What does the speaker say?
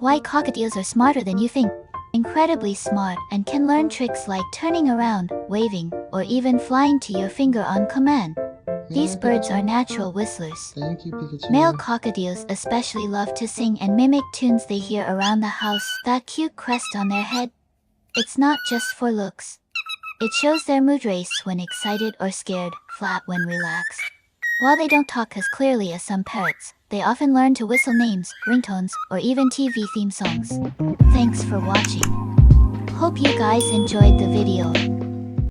Why cockatiels are smarter than you think. Incredibly smart and can learn tricks like turning around, waving, or even flying to your finger on command. These birds are natural whistlers. Thank you, Pikachu. Male cockatiels especially love to sing and mimic tunes they hear around the house. That cute crest on their head? It's not just for looks. It shows their mood race when excited or scared, flat when relaxed. While they don't talk as clearly as some parrots, they often learn to whistle names, ringtones, or even TV theme songs. Thanks for watching. Hope you guys enjoyed the video.